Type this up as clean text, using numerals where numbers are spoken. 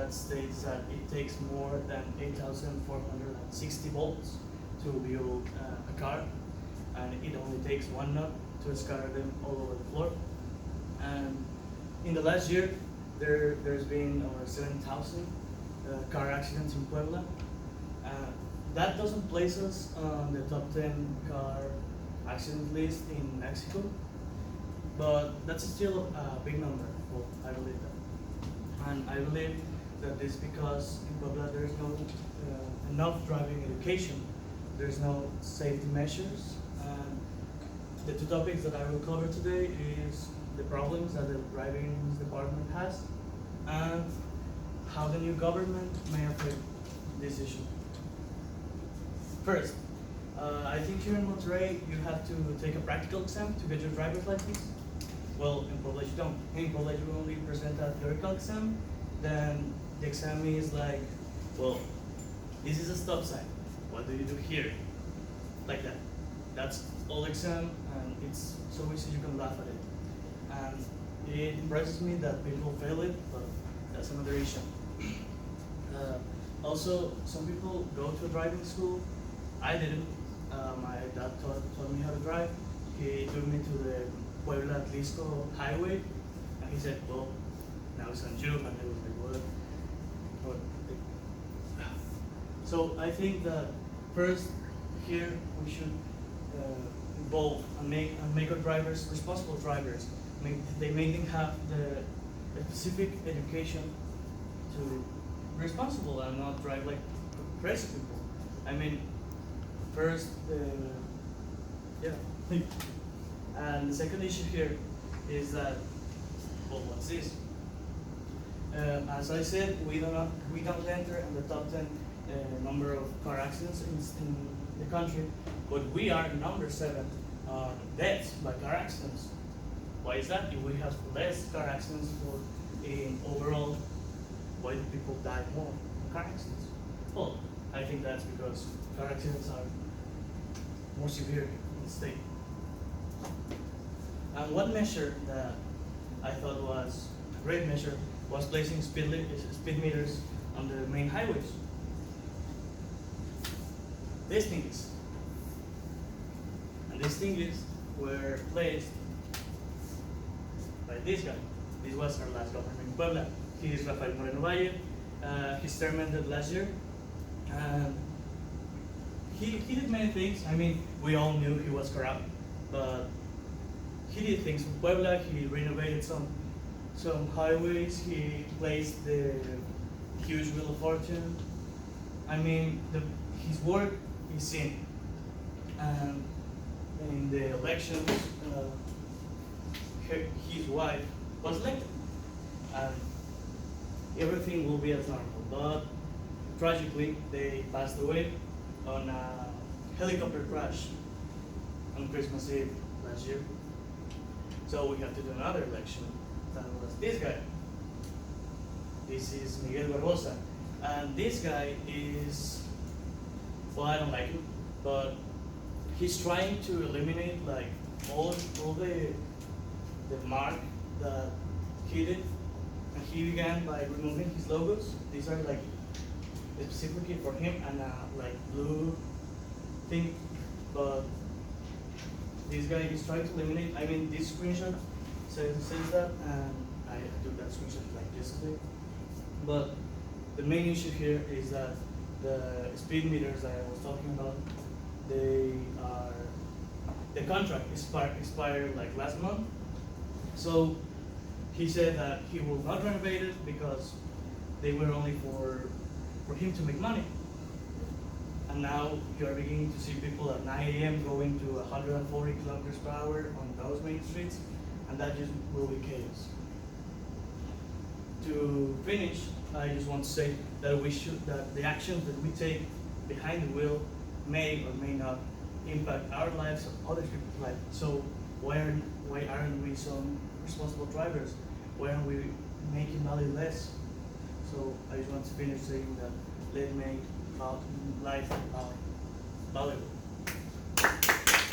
that states that it takes more than 8,460 volts to build a car, and it only takes one nut to scatter them all over the floor. And in the last year, there's been over 7,000 car accidents in Puebla. That doesn't place us on the top 10 car accident list in Mexico, but that's still a big number. Well, I believe that. And I believe that this because in Puebla there's no enough driving education, there's no safety measures. And the two topics that I will cover today is the problems that the driving department has and how the new government may affect this issue. First, I think here in Monterrey you have to take a practical exam to get your driver's license. Well, in Puebla you don't. In Puebla you only present a theoretical exam, then the exam is like, well, this is a stop sign. What do you do here? Like that. That's all exam, and it's so easy you can laugh at it. And it impresses me that people fail it, but that's another issue. Also, some people go to a driving school. I didn't. My dad taught me how to drive. He took me to the Puebla Atlisco highway, and he said, well, now it's on you. And I was like, what? So I think that first here we should involve and make our drivers responsible drivers. They make them have the specific education to be responsible and not drive like crazy people. I mean, first, yeah. And the second issue here is that, well, what's this? As I said, we don't enter in the top 10 number of car accidents in the country, but we are number 7 on deaths by car accidents. Why is that? If we have less car accidents in overall, why do people die more in car accidents? Well, I think that's because car accidents are more severe in the state. And one measure that I thought was a great measure was placing speed meters on the main highways. These things were placed by this guy. This was our last governor in Puebla. He is Rafael Moreno Valle. His term ended last year. And he did many things. I mean, we all knew he was corrupt, but he did things in Puebla. He renovated some highways. He placed the huge Wheel of Fortune. I mean, his work is seen. And in the elections, his wife was elected, and everything will be as normal. But tragically, they passed away on a helicopter crash on Christmas Eve last year. So we have to do another election. That was this guy. This is Miguel Barbosa. And this guy is, well, I don't like him, but he's trying to eliminate like all the mark that he did. And he began by removing his logos. These are like specifically for him and like blue thing. But this guy is trying to eliminate, I mean, this screenshot says that, and I took that screenshot like yesterday. But the main issue here is that the speed meters that I was talking about, the contract expired like last month. So he said that he will not renovate it because they were only for him to make money. And now you are beginning to see people at 9 a.m. going to 140 kilometers per hour on those main streets, and that just will be chaos. To finish, I just want to say that the actions that we take behind the wheel may or may not impact our lives or other people's lives. So why aren't we some responsible drivers? Why aren't we making value less? So I just want to finish saying that let's make life valuable.